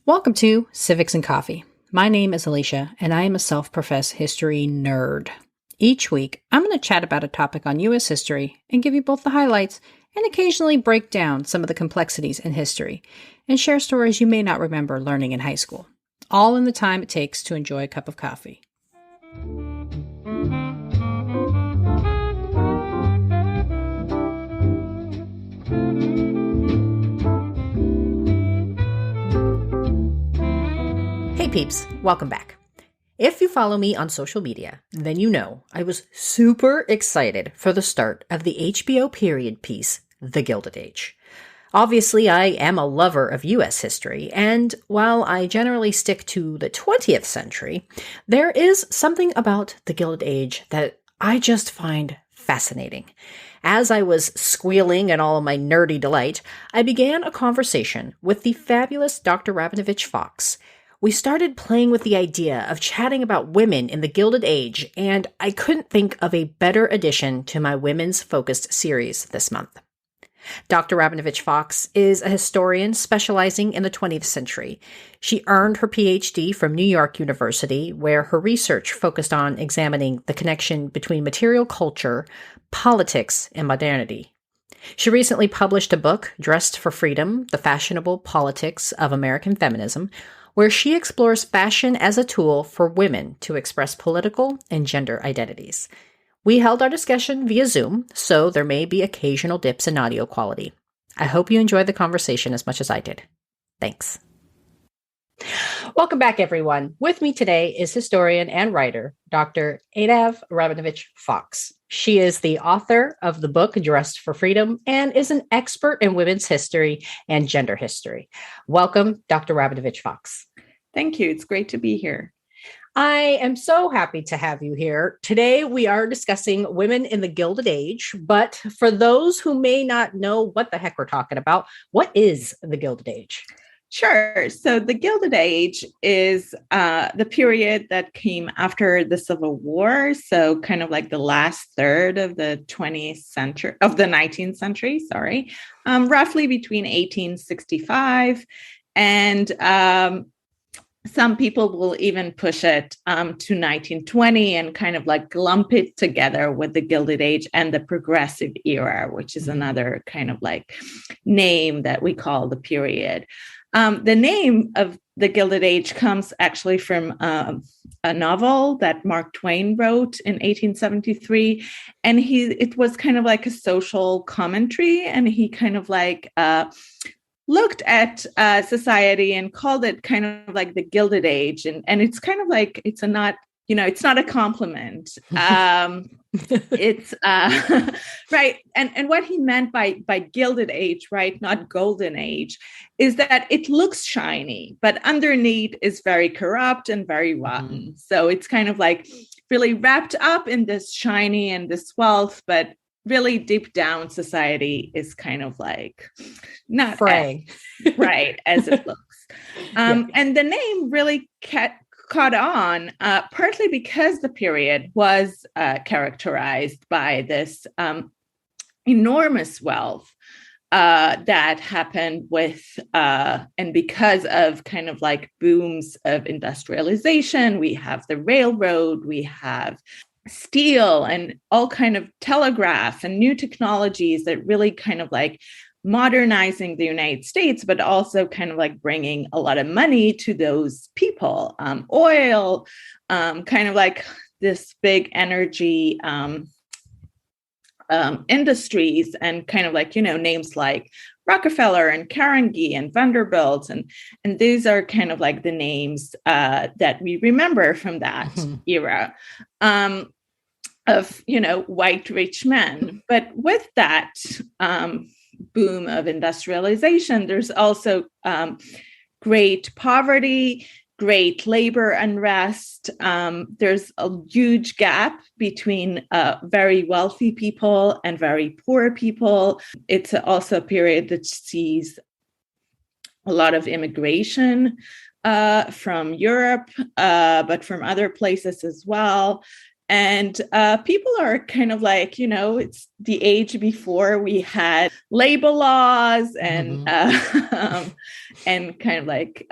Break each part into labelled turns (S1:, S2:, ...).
S1: Welcome to Civics and Coffee. My name is Alicia, and I am a self-professed history nerd. Each week, I'm going to chat about a topic on U.S. history and give you both the highlights and occasionally break down some of the complexities in history and share stories you may not remember learning in high school, all in the time it takes to enjoy a cup of coffee. Hey peeps, welcome back. If you follow me on social media, then you know I was super excited for the start of the HBO period piece, The Gilded Age. Obviously, I am a lover of U.S. history, and while I generally stick to the 20th century, there is something about the Gilded Age that I just find fascinating. As I was squealing in all of my nerdy delight, I began a conversation with the fabulous Dr. Rabinovitch-Fox. We started playing with the idea of chatting about women in the Gilded Age, and I couldn't think of a better addition to my women's focused series this month. Dr. Rabinovitch-Fox is a historian specializing in the 20th century. She earned her PhD from New York University, where her research focused on examining the connection between material culture, politics, and modernity. She recently published a book, Dressed for Freedom: The Fashionable Politics of American Feminism, where she explores fashion as a tool for women to express political and gender identities. We held our discussion via Zoom, so there may be occasional dips in audio quality. I hope you enjoyed the conversation as much as I did. Thanks. Welcome back, everyone. With me today is historian and writer, Dr. Einav Rabinovitch-Fox. She is the author of the book Dressed for Freedom and is an expert in women's history and gender history. Welcome, Dr. Rabinovitch-Fox.
S2: Thank you. It's great to be here.
S1: I am so happy to have you here. Today, we are discussing women in the Gilded Age, but for those who may not know what the heck we're talking about, what is the Gilded Age?
S2: Sure. So the Gilded Age is the period that came after the Civil War. So kind of like the last third of the 20th century, of the 19th century, roughly between 1865 and some people will even push it to 1920 and kind of like lump it together with the Gilded Age and the Progressive Era, which is another kind of like name that we call the period. The name of the Gilded Age comes actually from a novel that Mark Twain wrote in 1873. And it was kind of like a social commentary. And he kind of like looked at society and called it kind of like the Gilded Age. And it's kind of like, it's not a compliment. It's right. And what he meant by Gilded Age, right, not Golden Age, is that it looks shiny, but underneath is very corrupt and very rotten. So it's kind of like really wrapped up in this shiny and this wealth, but really deep down society is kind of like not
S1: fraying,
S2: right, as it looks. And the name really caught on partly because the period was characterized by this enormous wealth that happened with and because of kind of like booms of industrialization. We have the railroad, we have steel and all kind of telegraph and new technologies that really kind of like modernizing the United States, but also kind of like bringing a lot of money to those people. Oil, kind of like this big energy industries, and kind of like, names like Rockefeller and Carnegie and Vanderbilt. And these are kind of like the names that we remember from that era. Of, white rich men. But with that boom of industrialization, there's also great poverty, great labor unrest. There's a huge gap between very wealthy people and very poor people. It's also a period that sees a lot of immigration from Europe, but from other places as well. And people are kind of like, it's the age before we had labor laws and and kind of like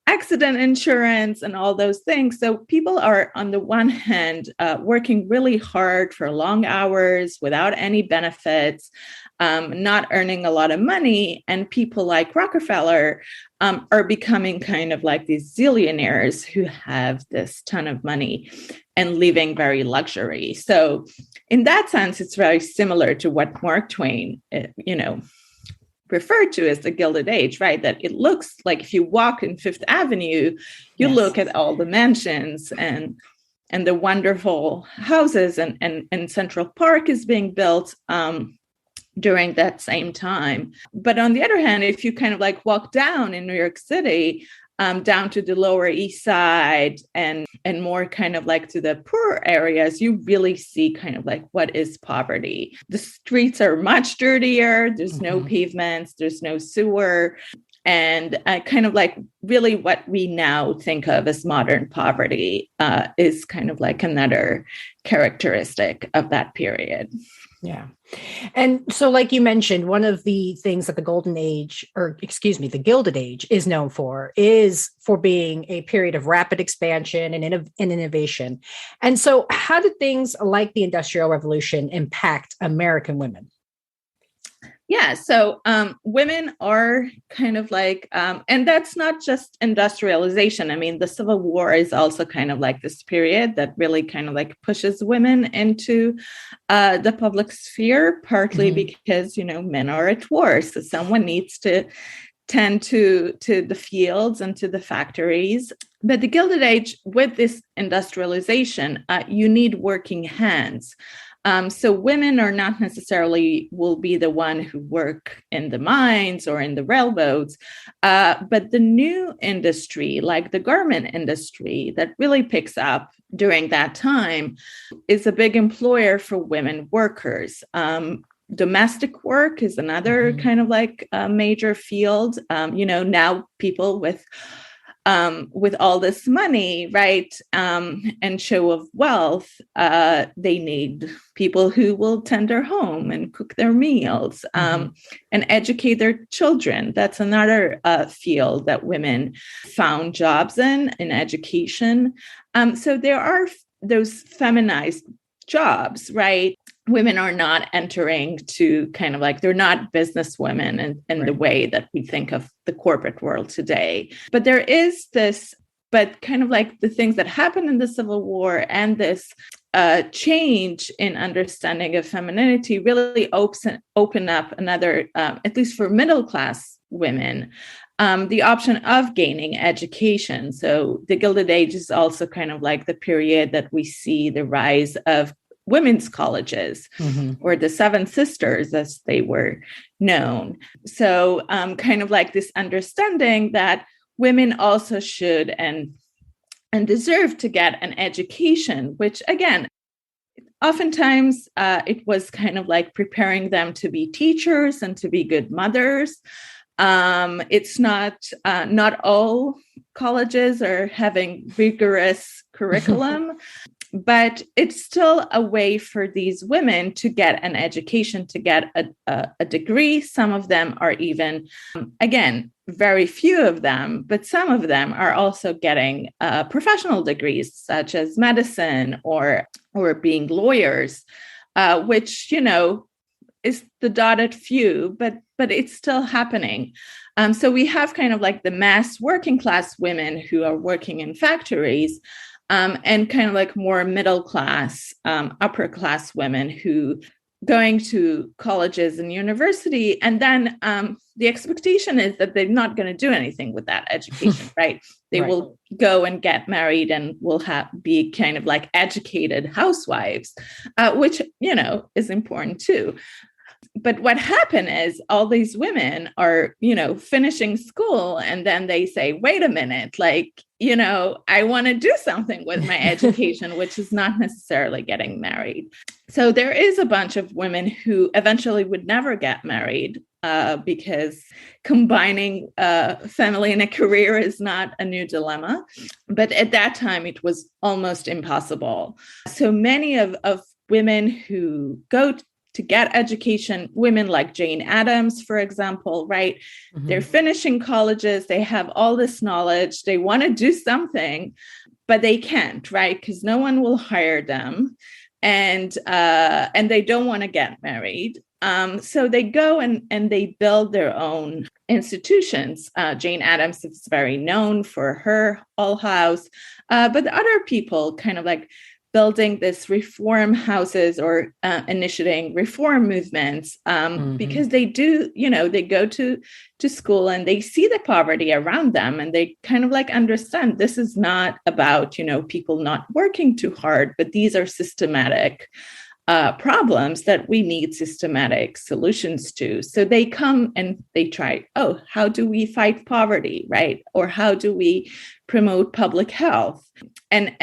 S2: accident insurance and all those things. So people are, on the one hand, working really hard for long hours without any benefits, not earning a lot of money. And people like Rockefeller are becoming kind of like these zillionaires who have this ton of money and living very luxury. So in that sense, it's very similar to what Mark Twain, referred to as the Gilded Age, right? That it looks like if you walk in Fifth Avenue, you look at all the mansions and the wonderful houses, and Central Park is being built during that same time. But on the other hand, if you kind of like walk down in New York City, down to the Lower East Side and more kind of like to the poor areas, you really see kind of like what is poverty. The streets are much dirtier. There's no pavements. There's no sewer. And kind of like really what we now think of as modern poverty is kind of like another characteristic of that period.
S1: Yeah. And so, like you mentioned, one of the things that the the Gilded Age is known for is for being a period of rapid expansion and innovation. And so how did things like the Industrial Revolution impact American women?
S2: Yeah, so women are kind of like, and that's not just industrialization. I mean, the Civil War is also kind of like this period that really kind of like pushes women into the public sphere, partly because, men are at war. So someone needs to tend to the fields and to the factories. But the Gilded Age, with this industrialization, you need working hands. So women are not necessarily will be the one who work in the mines or in the railroads, but the new industry, like the garment industry that really picks up during that time, is a big employer for women workers. Domestic work is another kind of like a major field. Now people with all this money, right, and show of wealth, they need people who will tend their home and cook their meals and educate their children. That's another field that women found jobs in education. So there are those feminized jobs, right? Women are not entering to kind of like, they're not business women in the way that we think of the corporate world today. But there is this, but kind of like the things that happened in the Civil War and this change in understanding of femininity really open up another, at least for middle class women, the option of gaining education. So the Gilded Age is also kind of like the period that we see the rise of women's colleges, or the Seven Sisters, as they were known. So kind of like this understanding that women also should and deserve to get an education, which again, oftentimes it was kind of like preparing them to be teachers and to be good mothers. It's not all colleges are having rigorous curriculum. But it's still a way for these women to get an education, to get a degree. Some of them are even, again, very few of them, but some of them are also getting professional degrees, such as medicine or being lawyers, which, is the dotted few, but it's still happening. So we have kind of like the mass working class women who are working in factories, and kind of like more middle class, upper class women who going to colleges and university. And then the expectation is that they're not going to do anything with that education, right? They will go and get married and will be kind of like educated housewives, which, is important too. But what happened is all these women are, finishing school, and then they say, wait a minute, like, I want to do something with my education, which is not necessarily getting married. So there is a bunch of women who eventually would never get married, because combining family and a career is not a new dilemma. But at that time, it was almost impossible. So many of women who go to get education, women like Jane Addams, for example, right? Mm-hmm. They're finishing colleges, they have all this knowledge, they want to do something, but they can't, right? Because no one will hire them, and they don't want to get married. So they go and they build their own institutions. Jane Addams is very known for her Hull House, but other people kind of like building this reform houses or initiating reform movements because they do, they go to school and they see the poverty around them, and they kind of like understand this is not about, people not working too hard, but these are systematic problems that we need systematic solutions to. So they come and they try, how do we fight poverty, right? Or how do we promote public health and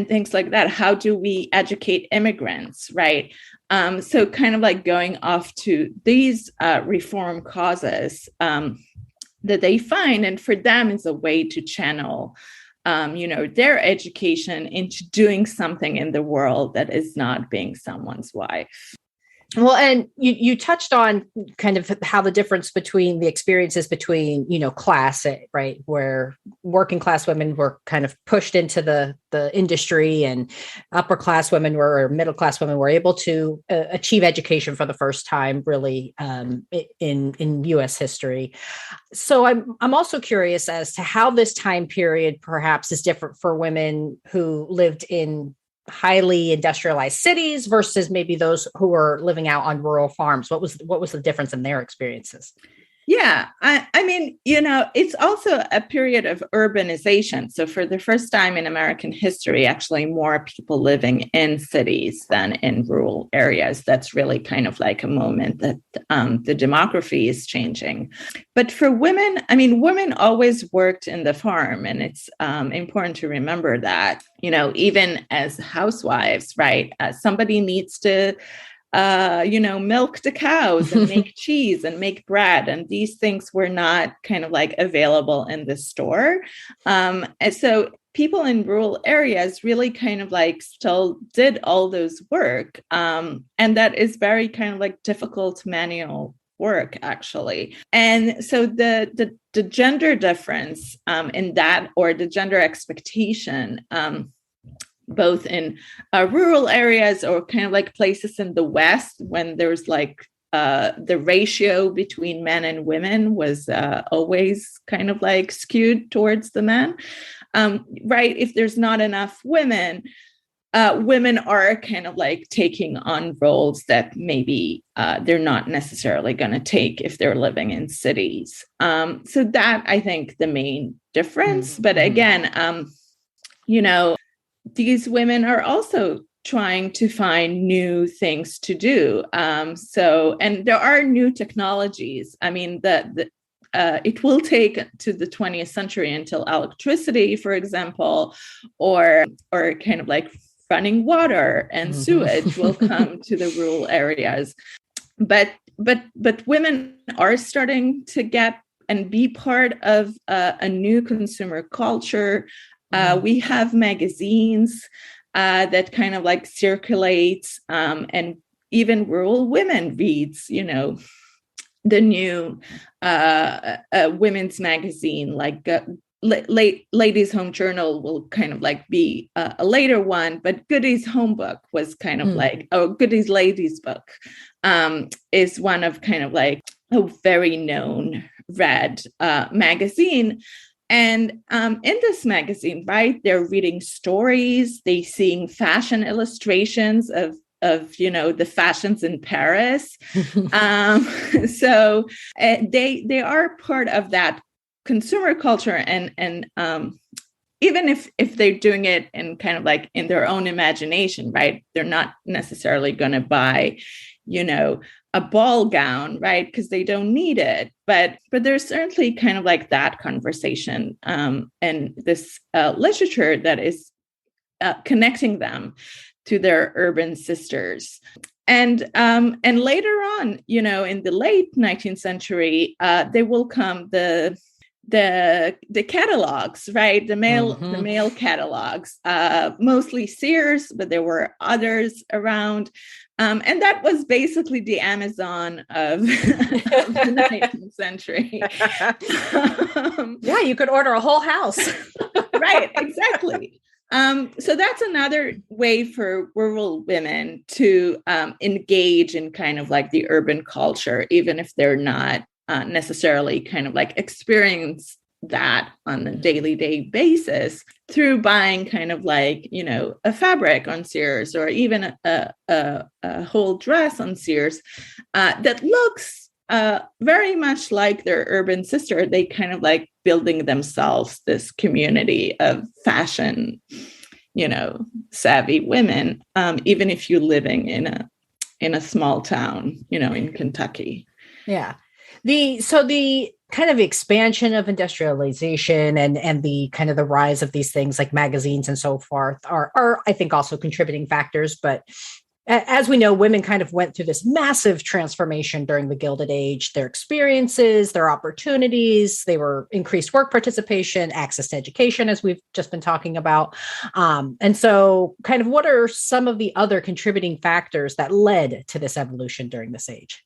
S2: things like that? How do we educate immigrants, right? So kind of like going off to these reform causes that they find, and for them is a way to channel their education into doing something in the world that is not being someone's wife.
S1: Well, and you touched on kind of how the difference between the experiences between, class, right, where working class women were kind of pushed into the industry, and upper class women or middle class women were able to achieve education for the first time, really, in U.S. history. So I'm also curious as to how this time period perhaps is different for women who lived in highly industrialized cities versus maybe those who were living out on rural farms. What was the difference in their experiences?
S2: Yeah, I mean, it's also a period of urbanization. So for the first time in American history, actually more people living in cities than in rural areas. That's really kind of like a moment that the demography is changing. But for women, women always worked in the farm, and it's important to remember that, even as housewives, right? Somebody needs to milk the cows and make cheese and make bread. And these things were not kind of like available in the store. And so people in rural areas really kind of like still did all those work. And that is very kind of like difficult manual work, actually. And so the gender difference in that, or the gender expectation, both in rural areas or kind of like places in the West, when there's like the ratio between men and women was always kind of like skewed towards the men, right? If there's not enough women, women are kind of like taking on roles that maybe they're not necessarily going to take if they're living in cities. So that, I think, the main difference. Mm-hmm. But again, these women are also trying to find new things to do. And there are new technologies. I mean, it will take to the 20th century until electricity, for example, or kind of like running water and sewage will come to the rural areas. But women are starting to get and be part of a new consumer culture. We have magazines that kind of like circulates, and even rural women reads, the new women's magazine, like Ladies' Home Journal will kind of like be a later one, but Goody's Home Book was kind of like, Goody's Ladies' Book is one of kind of like a very known read magazine. And in this magazine, right, they're reading stories, they seeing fashion illustrations of the fashions in Paris. So they are part of that consumer culture, and even if they're doing it in kind of like in their own imagination, right, they're not necessarily going to buy, a ball gown, right, because they don't need it. But there's certainly kind of like that conversation and this literature that is connecting them to their urban sisters. And later on, in the late 19th century, they will come the catalogs, right? The mail catalogs, mostly Sears, but there were others around. And that was basically the Amazon of the 19th century.
S1: Yeah, you could order a whole house.
S2: Right, exactly. So that's another way for rural women to engage in kind of like the urban culture, even if they're not necessarily kind of like experience that on a day basis, through buying kind of like, a fabric on Sears, or even a whole dress on Sears that looks very much like their urban sister. They kind of like building themselves this community of fashion, savvy women, even if you're living in a small town, in Kentucky.
S1: Yeah. The kind of expansion of industrialization and the kind of the rise of these things like magazines and so forth are I think also contributing factors. But as we know, women kind of went through this massive transformation during the Gilded Age, their experiences, their opportunities, they were increased work participation, access to education, as we've just been talking about. And so kind of what are some of the other contributing factors that led to this evolution during this age?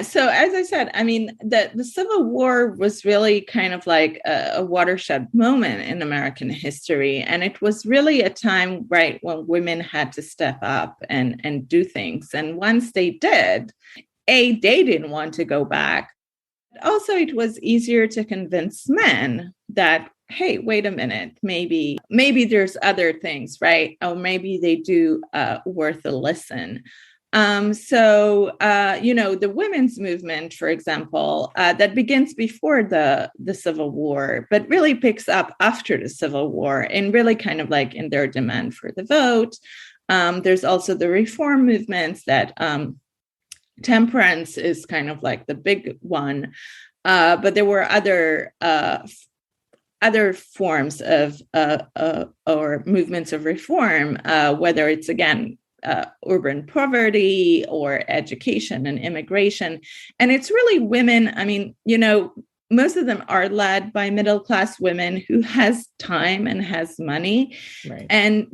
S2: So as I said, I mean, the Civil War was really kind of like a watershed moment in American history. And it was really a time, right, when women had to step up and do things. And once they did, they didn't want to go back. Also, it was easier to convince men that, hey, wait a minute, maybe there's other things, right? Or maybe they do worth a listen. The women's movement, for example, that begins before the Civil War, but really picks up after the Civil War, and really kind of like in their demand for the vote. There's also the reform movements that temperance is kind of like the big one, but there were other forms of or movements of reform, whether it's again urban poverty or education and immigration. And it's really women. I mean, most of them are led by middle-class women who has time and has money.
S1: Right.
S2: And,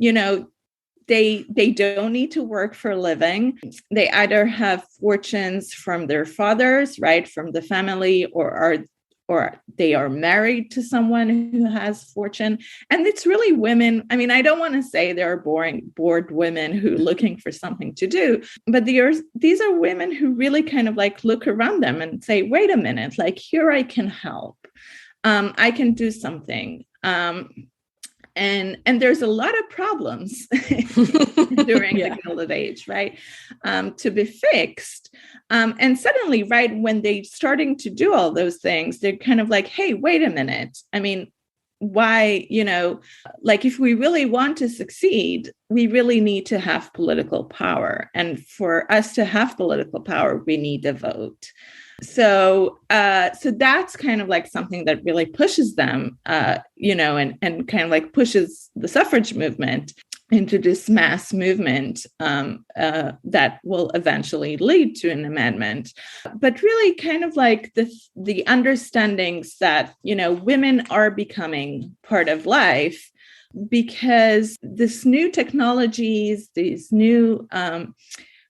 S2: they don't need to work for a living. They either have fortunes from their fathers, right, from the family, or they are married to someone who has fortune. And it's really women. I mean, I don't want to say they're bored women who are looking for something to do, but these are women who really kind of like look around them and say, wait a minute, like here I can help. I can do something. And there's a lot of problems during the Gilded Age, right, to be fixed. And suddenly, right, when they're starting to do all those things, they're kind of like, hey, wait a minute. I mean, why, like if we really want to succeed, we really need to have political power. And for us to have political power, we need to vote. So that's kind of like something that really pushes them, and kind of like pushes the suffrage movement into this mass movement that will eventually lead to an amendment. But really kind of like the understandings that, women are becoming part of life, because this new technologies, these new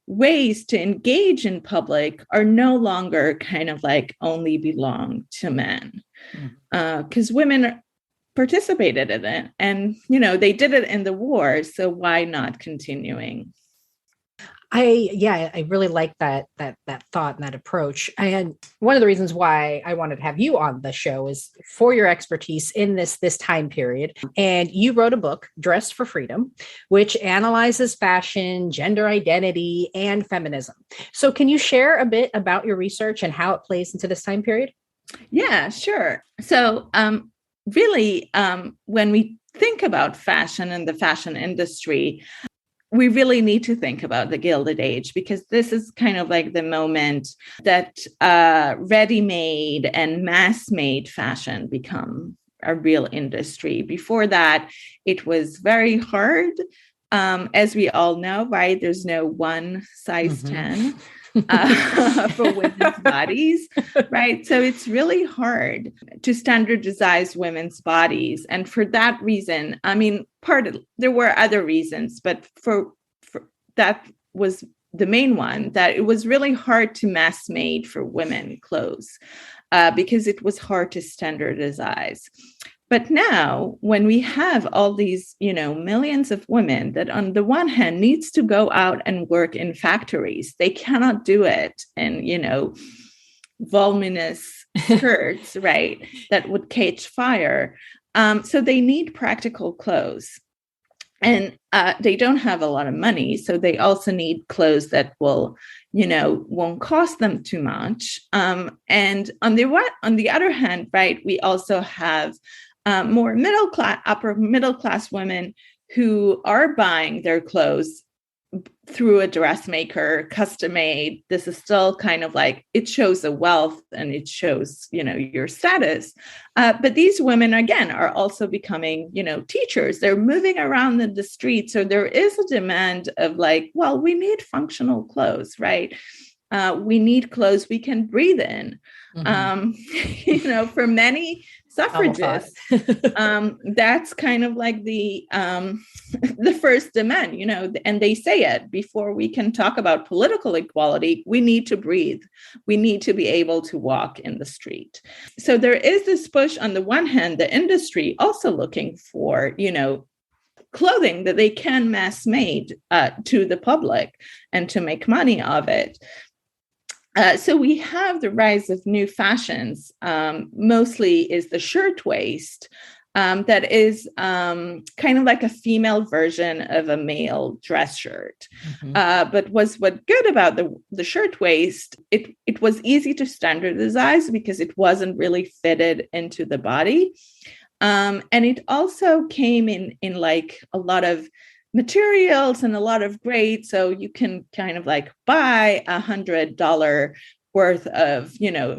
S2: ways to engage in public are no longer kind of like only belong to men, because women participated in it, and they did it in the war, so why not continuing?
S1: I really like that thought and that approach. And one of the reasons why I wanted to have you on the show is for your expertise in this time period. And you wrote a book, Dressed for Freedom, which analyzes fashion, gender identity, and feminism. So can you share a bit about your research and how it plays into this time period?
S2: Yeah, sure. So really, when we think about fashion and the fashion industry, we really need to think about the Gilded Age, because this is kind of like the moment that ready-made and mass-made fashion become a real industry. Before that, it was very hard As we all know, right, there's no one size 10 for women's bodies, right? So it's really hard to standardize women's bodies. And for that reason, I mean, there were other reasons, but for that was the main one, that it was really hard to mass made for women clothes because it was hard to standardize. But now, when we have all these, millions of women that on the one hand needs to go out and work in factories, they cannot do it in, voluminous skirts, right, that would catch fire. So they need practical clothes. And they don't have a lot of money, so they also need clothes that won't cost them too much. And on the other hand, right, we also have more upper middle class women who are buying their clothes through a dressmaker, custom made. This is still kind of like, it shows the wealth and it shows, your status. But these women, again, are also becoming, teachers. They're moving around in the street. So there is a demand of like, well, we need functional clothes, right? We need clothes we can breathe in. For many suffragists, that's kind of like the first demand, and they say it before we can talk about political equality. We need to breathe. We need to be able to walk in the street. So there is this push on the one hand, the industry also looking for, clothing that they can mass made to the public and to make money of it. So we have the rise of new fashions, mostly is the shirtwaist, that is kind of like a female version of a male dress shirt. But what's good about the shirtwaist, it was easy to standardize because it wasn't really fitted into the body. And it also came in like a lot of materials and a lot of grades. So you can kind of like buy $100 worth of,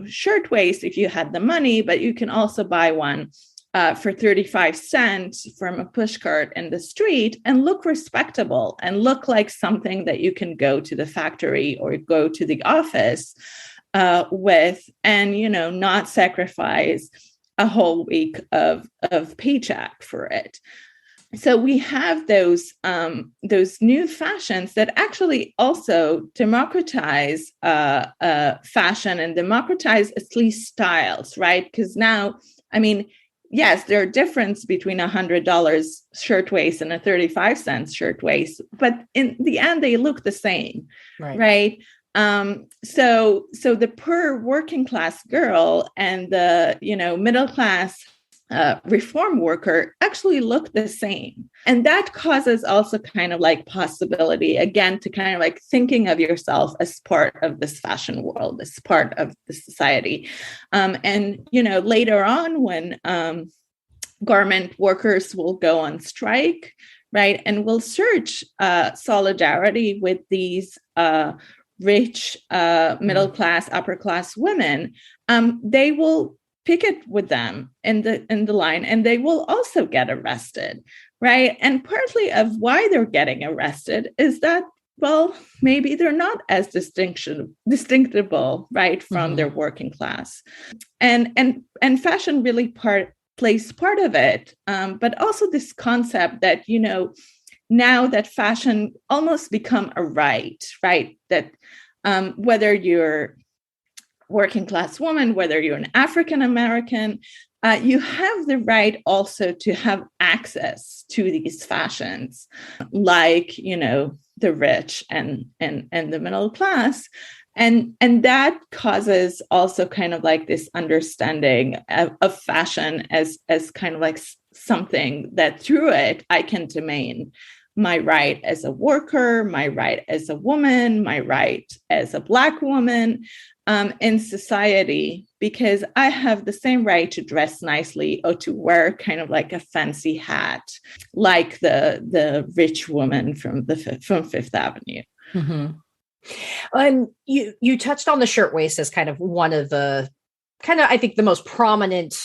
S2: shirtwaist if you had the money, but you can also buy one for 35 cents from a pushcart in the street and look respectable and look like something that you can go to the factory or go to the office with and, not sacrifice a whole week of paycheck for it. So we have those new fashions that actually also democratize fashion and democratize at least styles, right? Because now, I mean, yes, there are differences between $100 shirtwaist and a 35-cent shirtwaist, but in the end, they look the same, right? So the poor working class girl and the middle class reform worker actually look the same. And that causes also kind of like possibility, again, to kind of like thinking of yourself as part of this fashion world, as part of the society. And, later on when garment workers will go on strike, right, and will search solidarity with these rich middle class, upper class women, they will picket with them in the line, and they will also get arrested, right? And partly of why they're getting arrested is that, well, maybe they're not as distinctible, right, from their working class, and fashion really plays part of it, but also this concept that now that fashion almost become a right, that whether you're working class woman, whether you're an African American, you have the right also to have access to these fashions, like the rich and the middle class, and that causes also kind of like this understanding of fashion as kind of like something that through it I can demand my right as a worker, my right as a woman, my right as a Black woman in society, because I have the same right to dress nicely or to wear kind of like a fancy hat, like the rich woman from Fifth Avenue.
S1: And you touched on the shirtwaist as kind of one of the I think the most prominent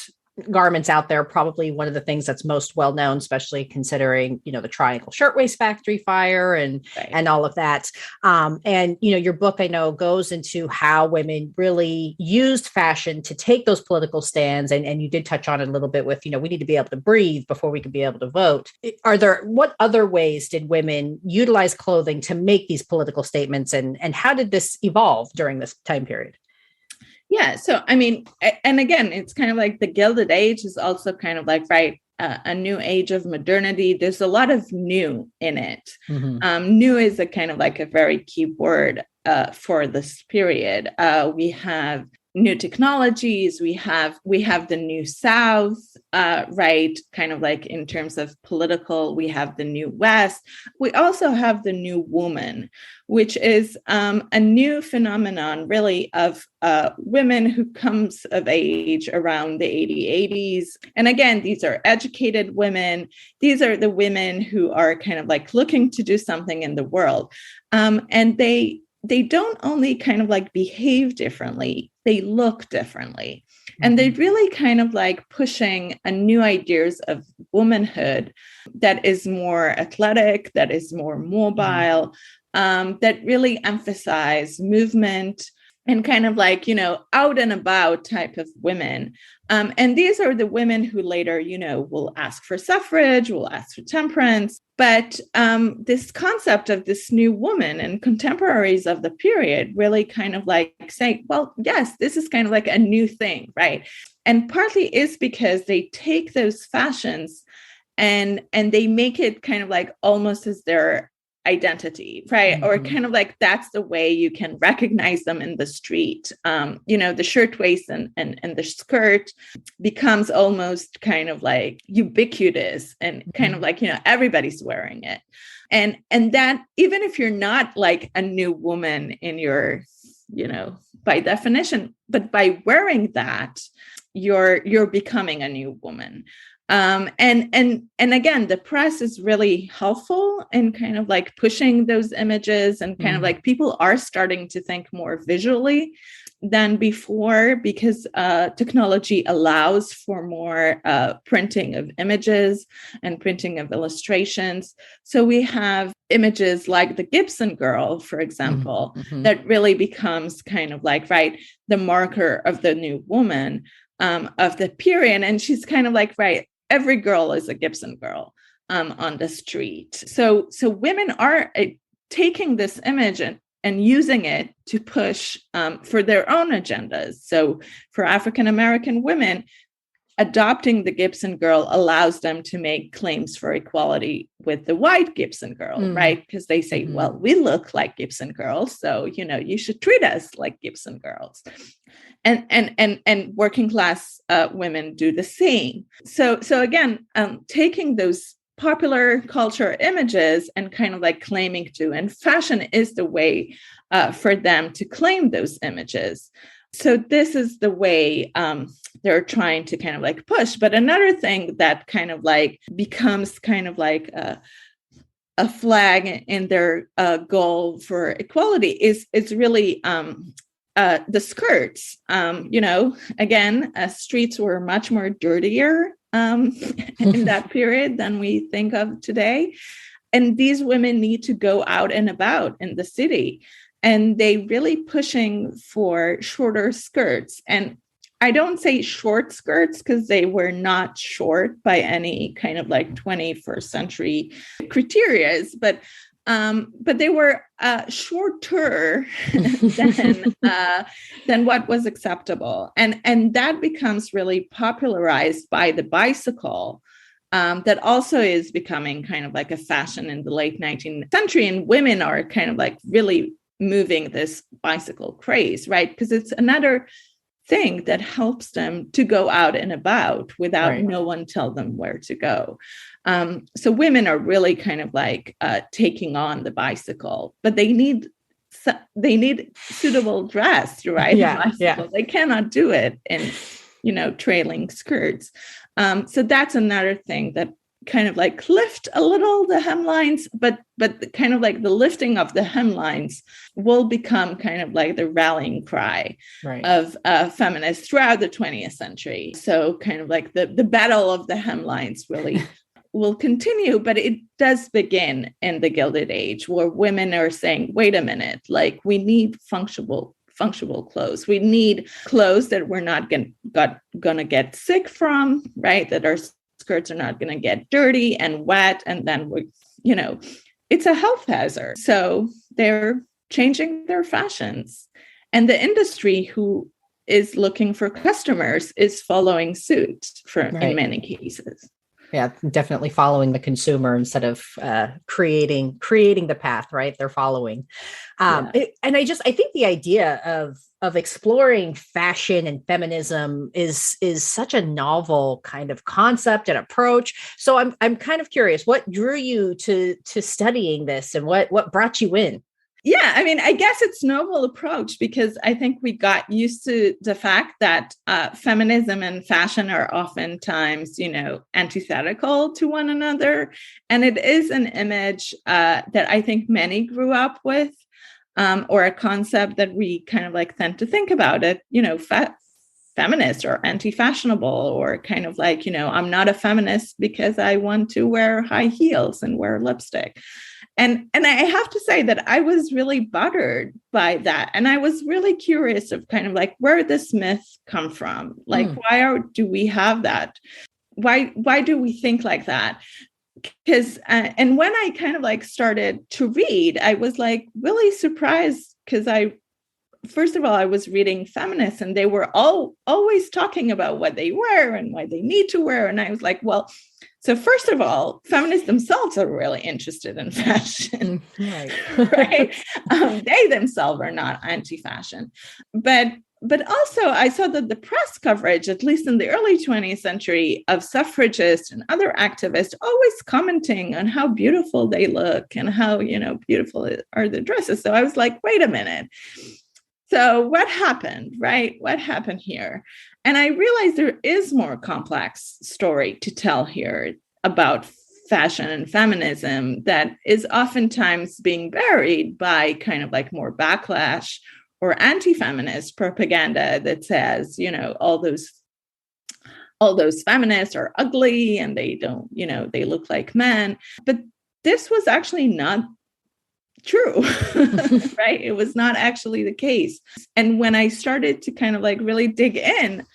S1: garments out there. Probably one of the things that's most well known, especially considering, the Triangle Shirtwaist Factory fire and all of that. And your book, I know, goes into how women really used fashion to take those political stands. And you did touch on it a little bit with, we need to be able to breathe before we can be able to vote. What other ways did women utilize clothing to make these political statements? And how did this evolve during this time period?
S2: Yeah. So, I mean, and again, it's kind of like the Gilded Age is also kind of like, a new age of modernity. There's a lot of new in it. Mm-hmm. New is a kind of like a very key word for this period. We have new technologies. We have the new South, right? Kind of like in terms of political, we have the new West. We also have the new woman, which is a new phenomenon really of women who comes of age around the 80s. And again, these are educated women. These are the women who are kind of like looking to do something in the world. And they don't only kind of like behave differently, they look differently. Mm-hmm. And they're really kind of like pushing a new ideas of womanhood that is more athletic, that is more mobile, that really emphasize movement and kind of like, out and about type of women. And these are the women who later, will ask for suffrage, will ask for temperance. But this concept of this new woman and contemporaries of the period really kind of like say, well, yes, this is kind of like a new thing, right? And partly is because they take those fashions and they make it kind of like almost as their identity, right? Mm-hmm. Or kind of like that's the way you can recognize them in the street. The shirtwaist and the skirt becomes almost kind of like ubiquitous and kind of like, everybody's wearing it. And that even if you're not like a new woman in your, by definition, but by wearing that, you're becoming a new woman. And again, the press is really helpful in kind of like pushing those images and kind of like people are starting to think more visually than before because technology allows for more printing of images and printing of illustrations. So we have images like the Gibson girl, for example, that really becomes kind of like, the marker of the new woman of the period. And she's kind of like, every girl is a Gibson girl on the street. So women are taking this image and using it to push for their own agendas. So for African-American women, adopting the Gibson girl allows them to make claims for equality with the white Gibson girl, right? Because they say, well, we look like Gibson girls, so, you should treat us like Gibson girls. And working class women do the same. So again, taking those popular culture images and kind of like claiming to, and fashion is the way for them to claim those images. So this is the way they're trying to kind of like push. But another thing that kind of like becomes kind of like a flag in their goal for equality is really the skirts. Again, streets were much more dirtier in that period than we think of today. And these women need to go out and about in the city. And they really pushing for shorter skirts. And I don't say short skirts because they were not short by any kind of like 21st century criteria, but they were shorter than what was acceptable. And that becomes really popularized by the bicycle. That also is becoming kind of like a fashion in the late 19th century. And women are kind of like really moving this bicycle craze, right? Because it's another thing that helps them to go out and about without no one tell them where to go. So women are really kind of like taking on the bicycle, but they need suitable dress to ride a bicycle. They cannot do it in, trailing skirts. So that's another thing that kind of like lift a little the hemlines, but kind of like the lifting of the hemlines will become kind of like the rallying cry of feminists throughout the 20th century. So kind of like the battle of the hemlines really will continue, but it does begin in the Gilded Age, where women are saying, wait a minute, like we need functional clothes. We need clothes that we're not going to get sick from, right? That our skirts are not going to get dirty and wet. And then it's a health hazard. So they're changing their fashions. And the industry, who is looking for customers, is following suit in many cases.
S1: Yeah, definitely following the consumer instead of creating the path, right? They're following. And I think the idea of exploring fashion and feminism is such a novel kind of concept and approach. So I'm kind of curious, what drew you to studying this, and what brought you in?
S2: Yeah, I mean, I guess it's novel approach because I think we got used to the fact that feminism and fashion are oftentimes, antithetical to one another. And it is an image that I think many grew up with, or a concept that we kind of like tend to think about it, feminist or anti-fashionable, or kind of like, I'm not a feminist because I want to wear high heels and wear lipstick. And I have to say that I was really bothered by that. And I was really curious of kind of like where this myth come from. Like, do we have that? Why do we think like that? Because, and when I kind of like started to read, I was like really surprised because first of all, I was reading feminists and they were always talking about what they wear and why they need to wear. And I was like, well, so first of all, feminists themselves are really interested in fashion, right? They themselves are not anti-fashion. But also I saw that the press coverage, at least in the early 20th century, of suffragists and other activists always commenting on how beautiful they look and how, beautiful are the dresses. So I was like, wait a minute. So what happened, right? What happened here? And I realized there is more complex story to tell here about fashion and feminism that is oftentimes being buried by kind of like more backlash or anti-feminist propaganda that says, all those feminists are ugly and they don't, they look like men. But this was actually not true, right? It was not actually the case. And when I started to kind of like really dig in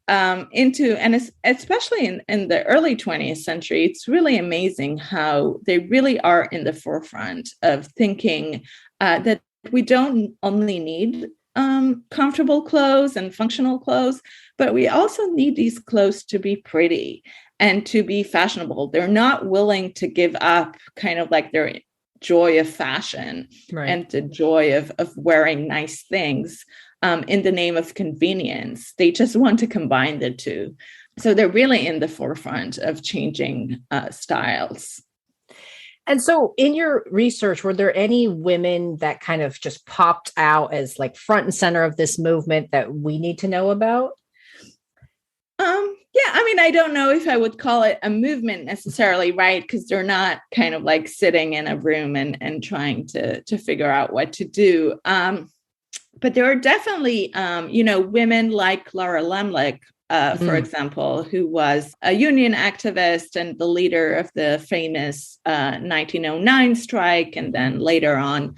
S2: into, and especially in the early 20th century, it's really amazing how they really are in the forefront of thinking that we don't only need comfortable clothes and functional clothes, but we also need these clothes to be pretty and to be fashionable. They're not willing to give up kind of like their joy of fashion and the joy of wearing nice things in the name of convenience. They just want to combine the two. So they're really in the forefront of changing styles.
S1: And so in your research, were there any women that kind of just popped out as like front and center of this movement that we need to know about?
S2: Yeah, I mean, I don't know if I would call it a movement necessarily, right? Because they're not kind of like sitting in a room and trying to figure out what to do. But there are definitely, women like Laura Lemlich, for example, who was a union activist and the leader of the famous 1909 strike. And then later on,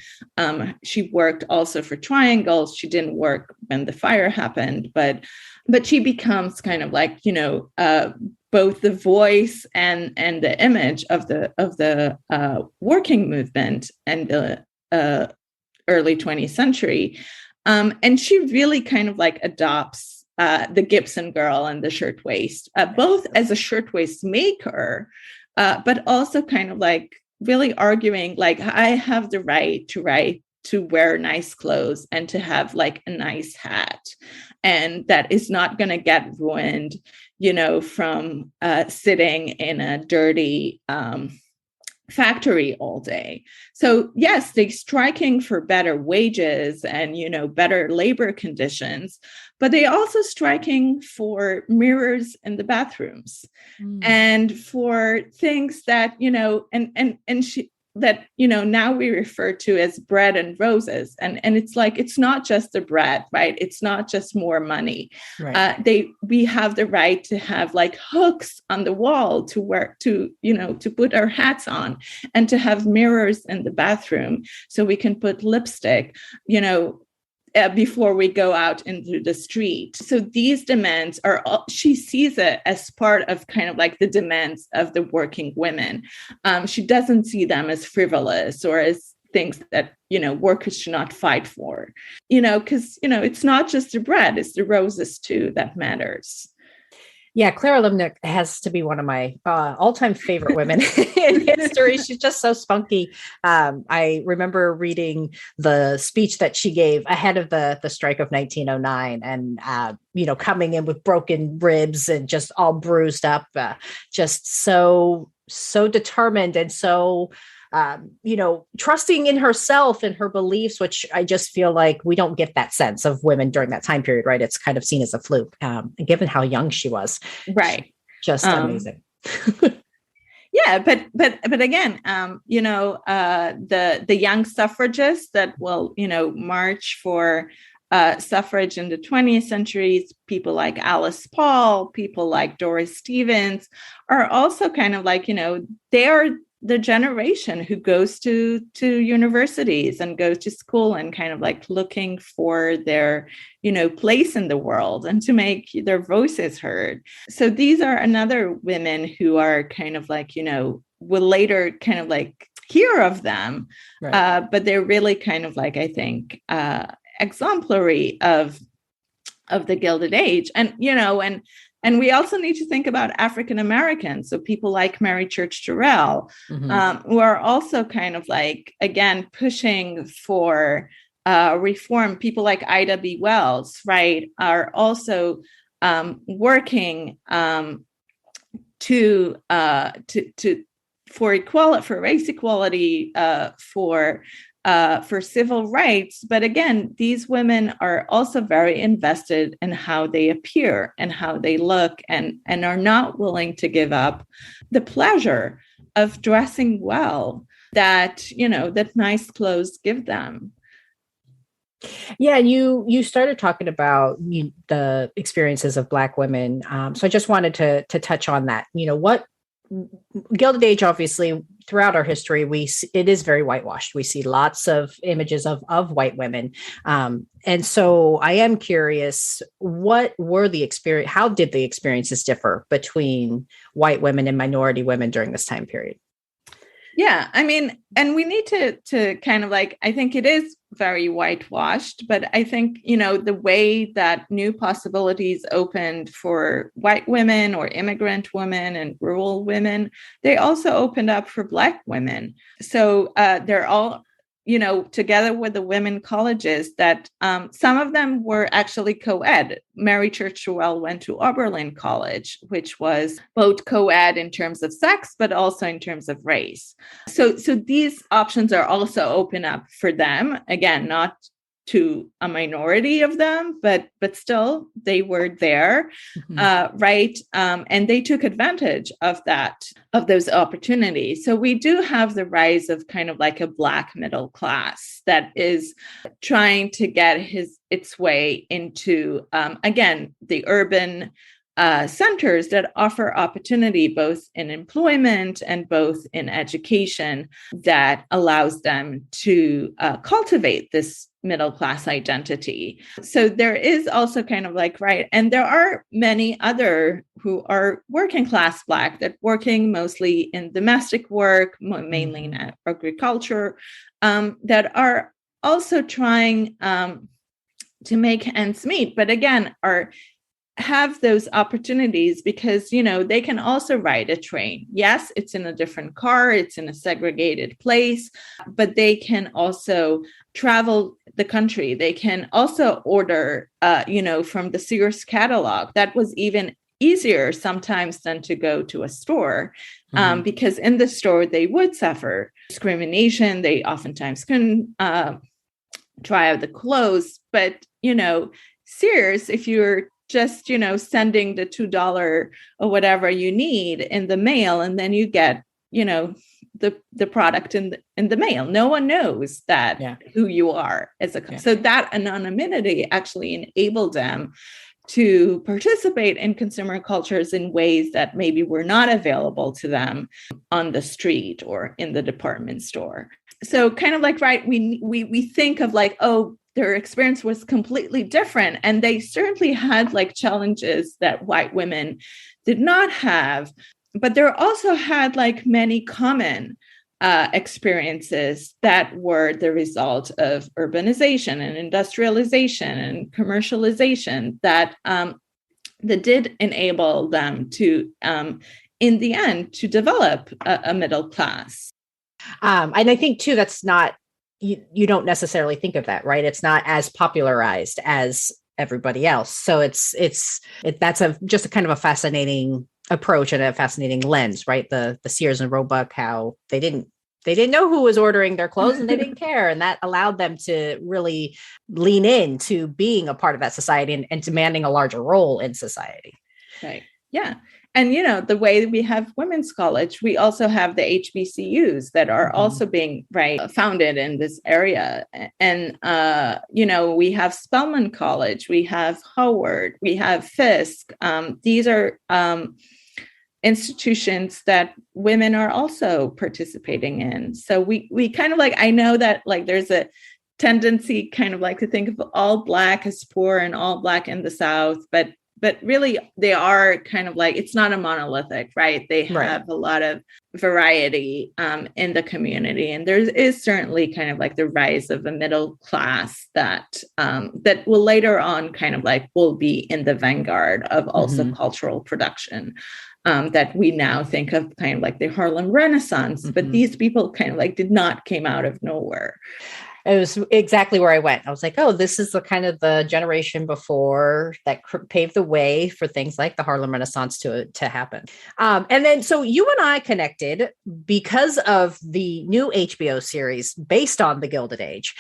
S2: she worked also for Triangles. She didn't work when the fire happened, but she becomes kind of like, both the voice and the image of the working movement and the early 20th century. And she really kind of like adopts the Gibson girl and the shirtwaist, both as a shirtwaist maker, but also kind of like really arguing like I have the right to wear nice clothes and to have like a nice hat. And that is not going to get ruined, from sitting in a dirty factory all day. So yes, they're striking for better wages and, better labor conditions, but they also striking for mirrors in the bathrooms and for things that, and she, that, now we refer to as bread and roses. And it's like, it's not just the bread, right? It's not just more money.
S1: Right.
S2: We have the right to have like hooks on the wall to wear, to put our hats on, and to have mirrors in the bathroom so we can put lipstick, before we go out into the street. So these demands are, she sees it as part of kind of like the demands of the working women. She doesn't see them as frivolous or as things that, workers should not fight for, because, it's not just the bread, it's the roses too that matters.
S1: Yeah, Clara Limnick has to be one of my all-time favorite women in history. She's just so spunky. I remember reading the speech that she gave ahead of the strike of 1909, and coming in with broken ribs and just all bruised up, just so determined and so trusting in herself and her beliefs, which I just feel like we don't get that sense of women during that time period, right? It's kind of seen as a fluke, and given how young she was,
S2: right?
S1: Just amazing.
S2: Yeah, but again, the young suffragists that will, march for suffrage in the 20th century, people like Alice Paul, people like Doris Stevens, are also kind of like, they are the generation who goes to universities and goes to school and kind of like looking for their, place in the world and to make their voices heard. So these are another women who are kind of like, will later kind of like hear of them, right. But they're really kind of like, I think, exemplary of the Gilded Age. And, and we also need to think about African Americans. So people like Mary Church Terrell, who are also kind of like, again, pushing for reform. People like Ida B. Wells, right, are also working to for equality, for race equality, for civil rights. But again, these women are also very invested in how they appear and how they look, and are not willing to give up the pleasure of dressing well that, that nice clothes give them.
S1: Yeah, and you started talking about the experiences of Black women. So I just wanted to touch on that. What Gilded Age, obviously, throughout our history, it is very whitewashed. We see lots of images of white women. And so I am curious, what were the experience? How did the experiences differ between white women and minority women during this time period?
S2: Yeah, I mean, and we need to kind of like, I think it is very whitewashed, but I think, the way that new possibilities opened for white women or immigrant women and rural women, they also opened up for Black women. So they're all, together with the women colleges that some of them were actually co-ed. Mary Church Terrell went to Oberlin College, which was both co-ed in terms of sex, but also in terms of race. So these options are also open up for them. Again, not to a minority of them, but still they were there, right? And they took advantage of those opportunities. So we do have the rise of kind of like a Black middle class that is trying to get its way into, again, the urban centers that offer opportunity both in employment and both in education that allows them to cultivate this middle class identity. So there is also kind of like, right, and there are many other who are working class Black that working mostly in domestic work, mainly in agriculture, that are also trying to make ends meet, but again, have those opportunities because, they can also ride a train. Yes, it's in a different car, it's in a segregated place, but they can also travel the country. They can also order, from the Sears catalog. That was even easier sometimes than to go to a store, because in the store they would suffer discrimination. They oftentimes couldn't try out the clothes, but, Sears, if you're just, sending the $2 or whatever you need in the mail, and then you get, the product in the mail. No one knows that who you are so that anonymity actually enabled them to participate in consumer cultures in ways that maybe were not available to them on the street or in the department store. So kind of like, right, we think of like, oh, their experience was completely different. And they certainly had like challenges that white women did not have. But there also had like many common experiences that were the result of urbanization and industrialization and commercialization that did enable them to, in the end, to develop a middle class.
S1: And I think too, that's not, you don't necessarily think of that, right? It's not as popularized as everybody else. So that's just a kind of a fascinating approach and a fascinating lens, right? The Sears and Roebuck, how they didn't know who was ordering their clothes and they didn't care. And that allowed them to really lean into being a part of that society and demanding a larger role in society.
S2: Right. Yeah. And, the way we have women's college, we also have the HBCUs that are also being founded in this area. And, we have Spelman College, we have Howard, we have Fisk. These are institutions that women are also participating in. So we kind of like, I know that like there's a tendency kind of like to think of all Black as poor and all Black in the South, but really they are kind of like, it's not a monolithic, right? They have a lot of variety in the community. And there is certainly kind of like the rise of a middle class that will later on kind of like will be in the vanguard of also cultural production. That we now think of kind of like the Harlem Renaissance, but these people kind of like did not came out of nowhere.
S1: It was exactly where I went. I was like, oh, this is the kind of the generation before that paved the way for things like the Harlem Renaissance to happen. And then, so you and I connected because of the new HBO series based on the Gilded Age.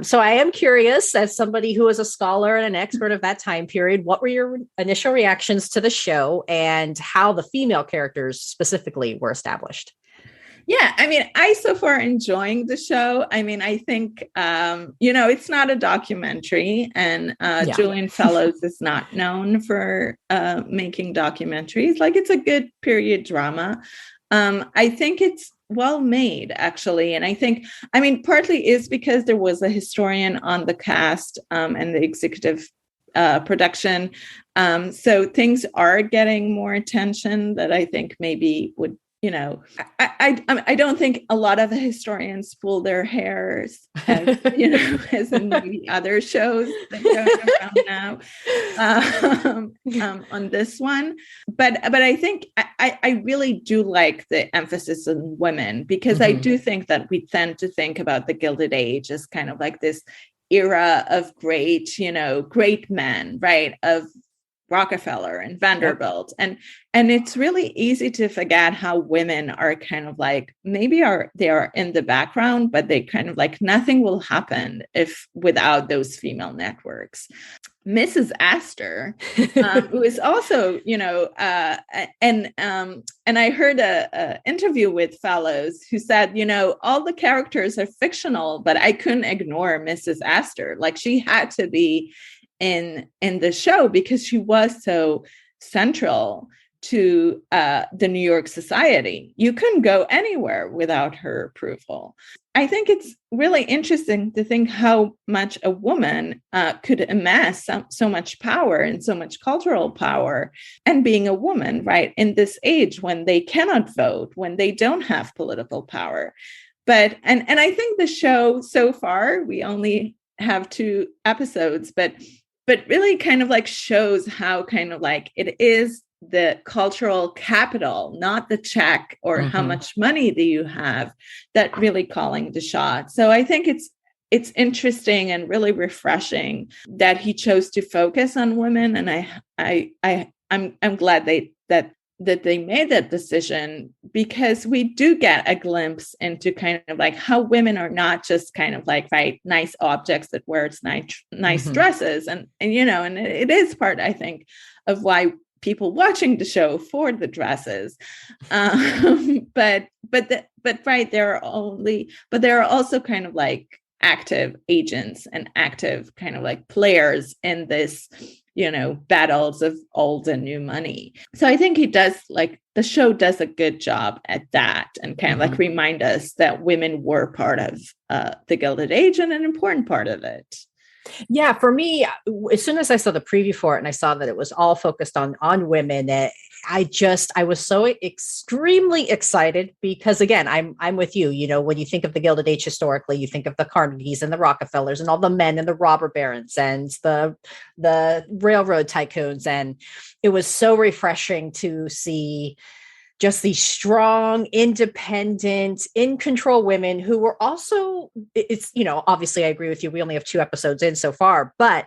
S1: So I am curious, as somebody who is a scholar and an expert of that time period, what were your initial reactions to the show and how the female characters specifically were established?
S2: Yeah, I mean, I so far enjoying the show. I mean, I think, it's not a documentary, and Julian Fellowes is not known for making documentaries. Like, it's a good period drama. I think it's well made, actually. And I think, partly is because there was a historian on the cast and the executive production. So things are getting more attention that I think maybe would, I don't think a lot of the historians pull their hairs as, as in maybe other shows that go around now on this one. But I think I really do like the emphasis on women, because I do think that we tend to think about the Gilded Age as kind of like this era of great men, right? Of Rockefeller and Vanderbilt. And it's really easy to forget how women are kind of like, they are in the background, but they kind of like nothing will happen without those female networks. Mrs. Astor, who is also, and I heard a interview with Fellowes who said, all the characters are fictional, but I couldn't ignore Mrs. Astor. Like, she had to be in the show because she was so central to the New York society. You couldn't go anywhere without her approval. I think it's really interesting to think how much a woman could amass so much power and so much cultural power, and being a woman, right, in this age when they cannot vote, when they don't have political power. But and I think the show so far, we only have 2 episodes, but really kind of like shows how kind of like it is the cultural capital, not the check or how much money do you have, that really calling the shot. So I think it's interesting and really refreshing that he chose to focus on women. And I'm glad that they made that decision, because we do get a glimpse into kind of like how women are not just kind of like, right, nice objects that wears nice dresses. And it is part, I think, of why people watching the show for the dresses. But right, there are also kind of like active agents and active kind of like players in this, battles of old and new money. So I think the show does a good job at that, and kind of like remind us that women were part of the Gilded Age and an important part of it.
S1: Yeah, for me, as soon as I saw the preview for it and I saw that it was all focused on women, I was so extremely excited because, again, I'm with you. When you think of the Gilded Age historically, you think of the Carnegies and the Rockefellers and all the men and the robber barons and the railroad tycoons, and it was so refreshing to see just these strong, independent, in control women who were also, obviously I agree with you. We only have 2 episodes in so far, but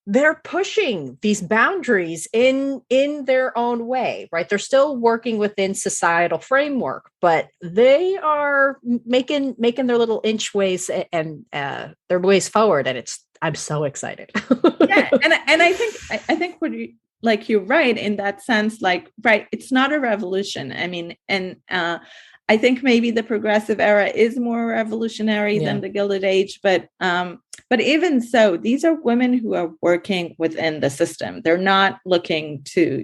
S1: they're pushing these boundaries in their own way, right? They're still working within societal framework, but they are making their little inch ways and their ways forward. And I'm so excited.
S2: Yeah. And I think what you're right in that sense, like, right, it's not a revolution. I mean, and I think maybe the progressive era is more revolutionary than the Gilded Age, but even so, these are women who are working within the system. They're not looking to,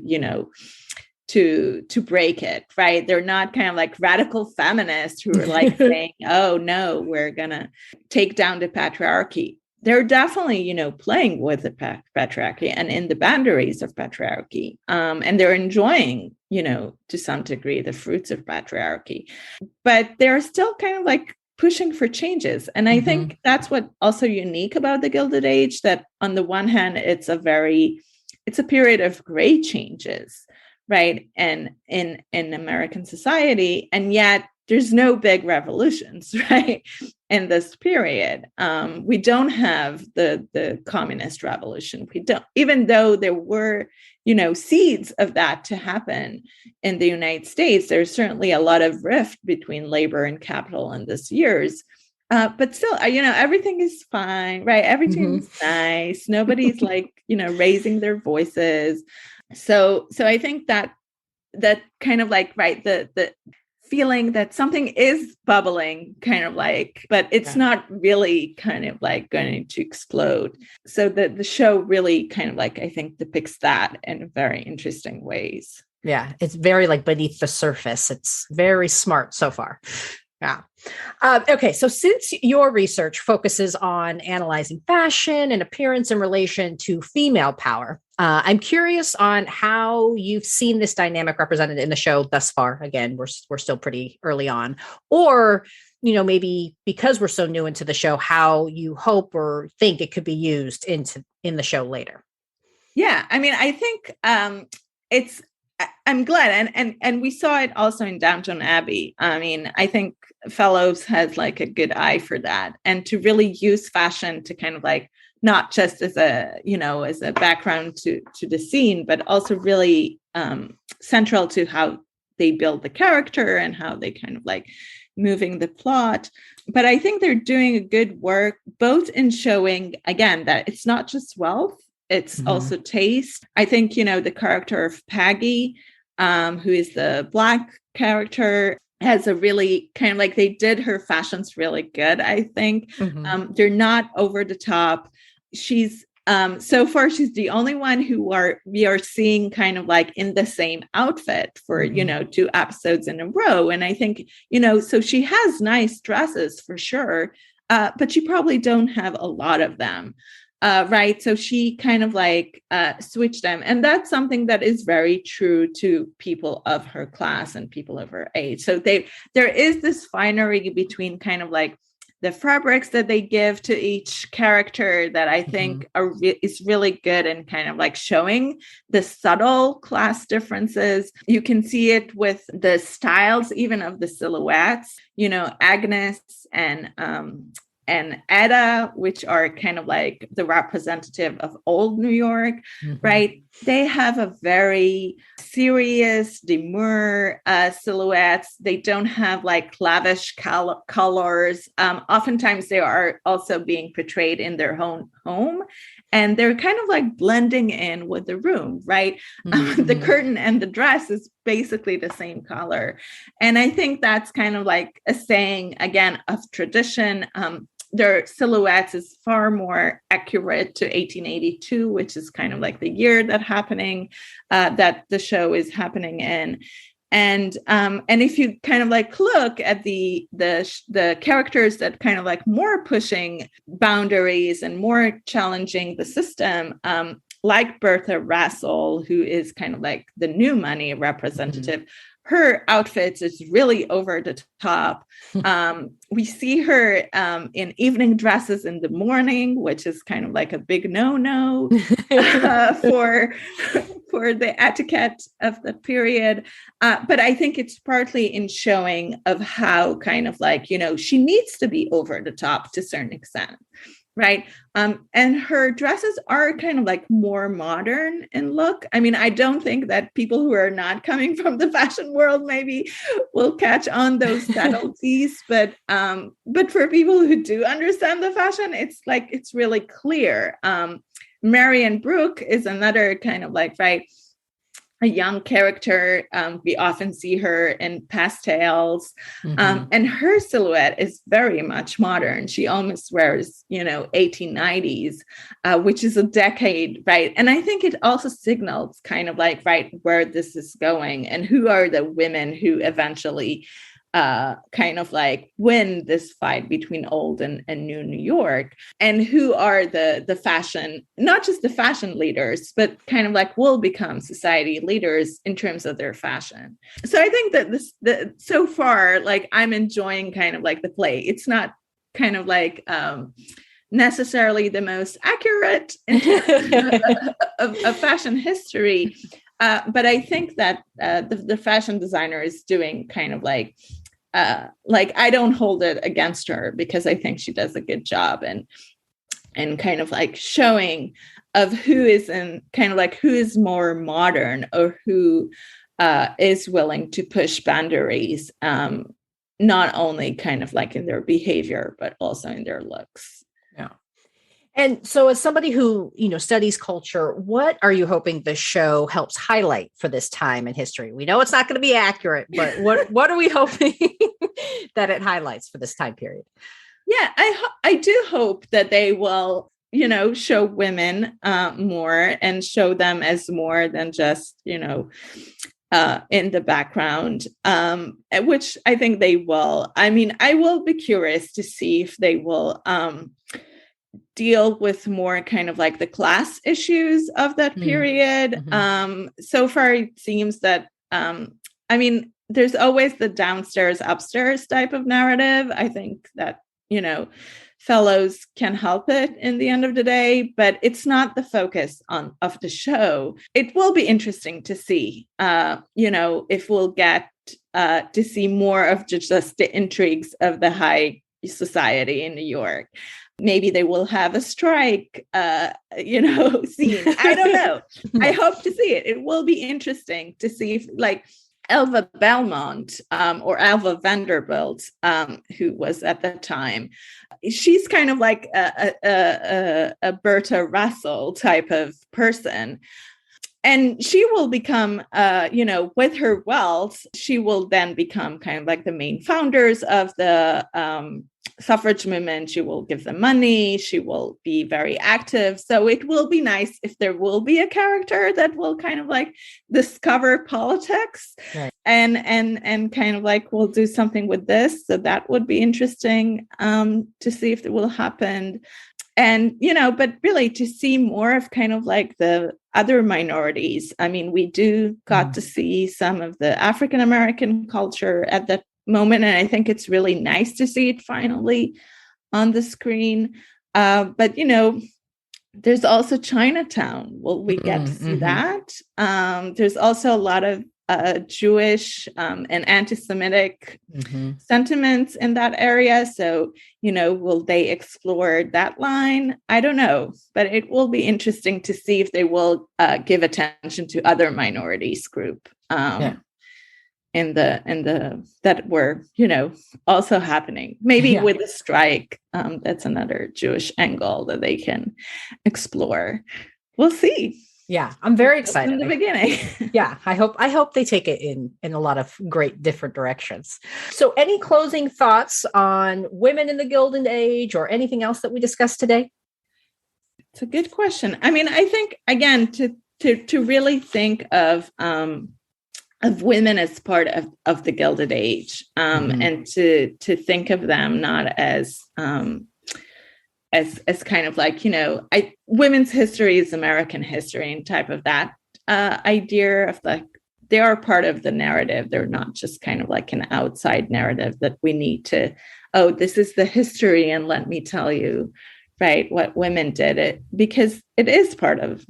S2: to break it, right? They're not kind of like radical feminists who are like saying, oh no, we're gonna take down the patriarchy. They're definitely, playing with the patriarchy and in the boundaries of patriarchy. And they're enjoying, to some degree, the fruits of patriarchy. But they're still kind of like pushing for changes. And I think that's what also unique about the Gilded Age, that on the one hand, it's a period of great changes, right? And in American society, and yet there's no big revolutions, right? In this period, we don't have the communist revolution. We don't, even though there were, seeds of that to happen in the United States. There's certainly a lot of rift between labor and capital in these years. But still, everything is fine, right? Everything's nice. Nobody's like, raising their voices. So I think that kind of like, right, the feeling that something is bubbling, kind of like, but it's not really kind of like going to explode. So the show really kind of like, I think, depicts that in very interesting ways.
S1: Yeah, it's very like beneath the surface. It's very smart so far. Yeah. Okay. So since your research focuses on analyzing fashion and appearance in relation to female power, I'm curious on how you've seen this dynamic represented in the show thus far. Again, we're still pretty early on, or, maybe because we're so new into the show, how you hope or think it could be used in the show later.
S2: Yeah. I mean, I think I'm glad. And we saw it also in Downton Abbey. I mean, I think Fellows has like a good eye for that, and to really use fashion to kind of like, not just as a background to the scene, but also really central to how they build the character and how they kind of like moving the plot. But I think they're doing a good work, both in showing, again, that it's not just wealth, it's also taste. I think, the character of Peggy, who is the Black character, has a really kind of like, they did her fashions really good, I think. They're not over the top. She's so far, she's the only one we are seeing kind of like in the same outfit for, 2 episodes in a row. And I think, so she has nice dresses for sure, but she probably don't have a lot of them. Right. So she kind of like switched them. And that's something that is very true to people of her class and people of her age. So there is this finery between kind of like the fabrics that they give to each character that I think is really good and kind of like showing the subtle class differences. You can see it with the styles, even of the silhouettes. Agnes and and Etta, which are kind of like the representative of old New York, right? They have a very serious, demure silhouettes. They don't have like lavish colors. Oftentimes, they are also being portrayed in their own home. And they're kind of like blending in with the room, right? The curtain and the dress is basically the same color. And I think that's kind of like a saying, again, of tradition. Their silhouettes is far more accurate to 1882, which is kind of like the year that the show is happening in. And if you kind of like look at the characters that kind of like more pushing boundaries and more challenging the system, like Bertha Russell, who is kind of like the new money representative, her outfits is really over the top. We see her in evening dresses in the morning, which is kind of like a big no-no for the etiquette of the period. But I think it's partly in showing of how kind of like, she needs to be over the top to a certain extent. Right. And her dresses are kind of like more modern in look. I mean, I don't think that people who are not coming from the fashion world maybe will catch on those subtleties. But for people who do understand the fashion, it's really clear. Marion Brooke is another kind of like, right, a young character. We often see her in pastels, and her silhouette is very much modern. She almost wears, 1890s, which is a decade, right? And I think it also signals kind of like, right, where this is going and who are the women who eventually kind of like win this fight between old and new New York, and who are the fashion, not just the fashion leaders, but kind of like will become society leaders in terms of their fashion. So I think that so far, like I'm enjoying kind of like the play. It's not kind of like necessarily the most accurate in terms of fashion history. But I think that the fashion designer is doing kind of like I don't hold it against her, because I think she does a good job and kind of like showing of who is more modern, or who is willing to push boundaries, not only kind of like in their behavior, but also in their looks.
S1: Yeah. And so as somebody who, studies culture, what are you hoping the show helps highlight for this time in history? We know it's not going to be accurate, but what are we hoping that it highlights for this time period?
S2: Yeah, I do hope that they will, show women more, and show them as more than just, in the background, which I think they will. I mean, I will be curious to see if they will deal with more kind of like the class issues of that period. So far, it seems that, there's always the downstairs, upstairs type of narrative. I think that, fellows can help it in the end of the day, but it's not the focus of the show. It will be interesting to see, if we'll get to see more of just the intrigues of the high society in New York. Maybe they will have a strike, scene. I don't know. I hope to see it. It will be interesting to see if, like, Elva Belmont or Elva Vanderbilt, who was at the time, she's kind of like a Bertha Russell type of person. And she will become, with her wealth, she will then become kind of like the main founders of the suffrage movement. She will give them money. She will be very active. So it will be nice if there will be a character that will kind of like discover politics, right, and kind of like will do something with this. So that would be interesting to see if it will happen. And, but really to see more of kind of like the other minorities. I mean, we got to see some of the African-American culture at that moment. And I think it's really nice to see it finally on the screen. But, there's also Chinatown. Will we get to see that? There's also a lot of Jewish and anti-Semitic sentiments in that area. So, will they explore that line? I don't know, but it will be interesting to see if they will give attention to other minorities group in the that were, also happening. Maybe with the strike, that's another Jewish angle that they can explore. We'll see.
S1: Yeah, I'm very excited.
S2: In the beginning.
S1: I hope they take it in a lot of great different directions. So any closing thoughts on women in the Gilded Age or anything else that we discussed today?
S2: It's a good question. I mean, I think, again, to really think of women as part of the Gilded Age, and to think of them not as kind of like, women's history is American history, and type of that idea of like, they are part of the narrative. They're not just kind of like an outside narrative that we need to, this is the history, and let me tell you, right, what women did, it because it is part of,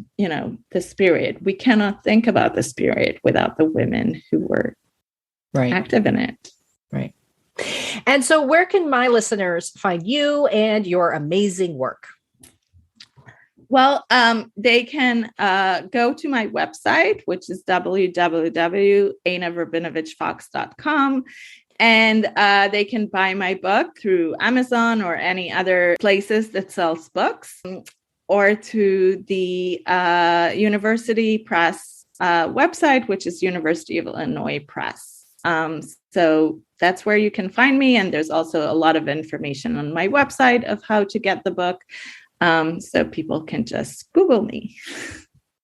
S2: this period. We cannot think about this period without the women who were active in it.
S1: Right. And so where can my listeners find you and your amazing work?
S2: Well, they can go to my website, which is www.EinavRabinovitch-Fox.com. And they can buy my book through Amazon or any other places that sells books, or to the University Press website, which is University of Illinois Press. So that's where you can find me. And there's also a lot of information on my website of how to get the book. So people can just Google me.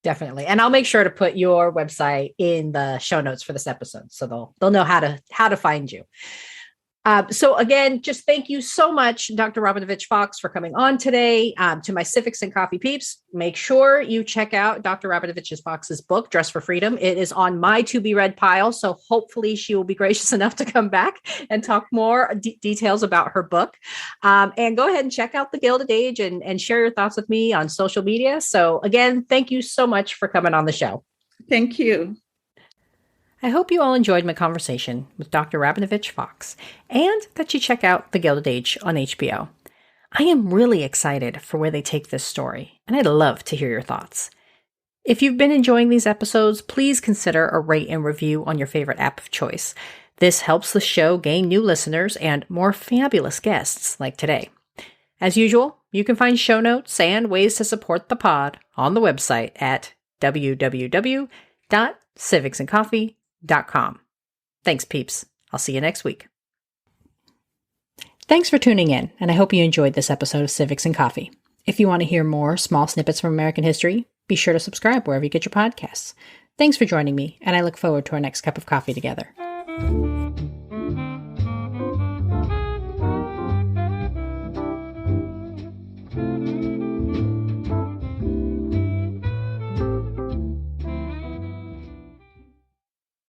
S1: Definitely. And I'll make sure to put your website in the show notes for this episode, so they'll know how to find you. So again, just thank you so much, Dr. Rabinovitch-Fox, for coming on today. To my Civics and Coffee peeps, make sure you check out Dr. Rabinovitch-Fox's book, Dress for Freedom. It is on my to-be-read pile, so hopefully she will be gracious enough to come back and talk more details about her book. And go ahead and check out The Gilded Age and share your thoughts with me on social media. So again, thank you so much for coming on the show.
S2: Thank you.
S1: I hope you all enjoyed my conversation with Dr. Rabinovitch-Fox, and that you check out The Gilded Age on HBO. I am really excited for where they take this story, and I'd love to hear your thoughts. If you've been enjoying these episodes, please consider a rate and review on your favorite app of choice. This helps the show gain new listeners and more fabulous guests like today. As usual, you can find show notes and ways to support the pod on the website at www.civicsandcoffee.com. Thanks, peeps. I'll see you next week. Thanks for tuning in, and I hope you enjoyed this episode of Civics and Coffee. If you want to hear more small snippets from American history, be sure to subscribe wherever you get your podcasts. Thanks for joining me, and I look forward to our next cup of coffee together.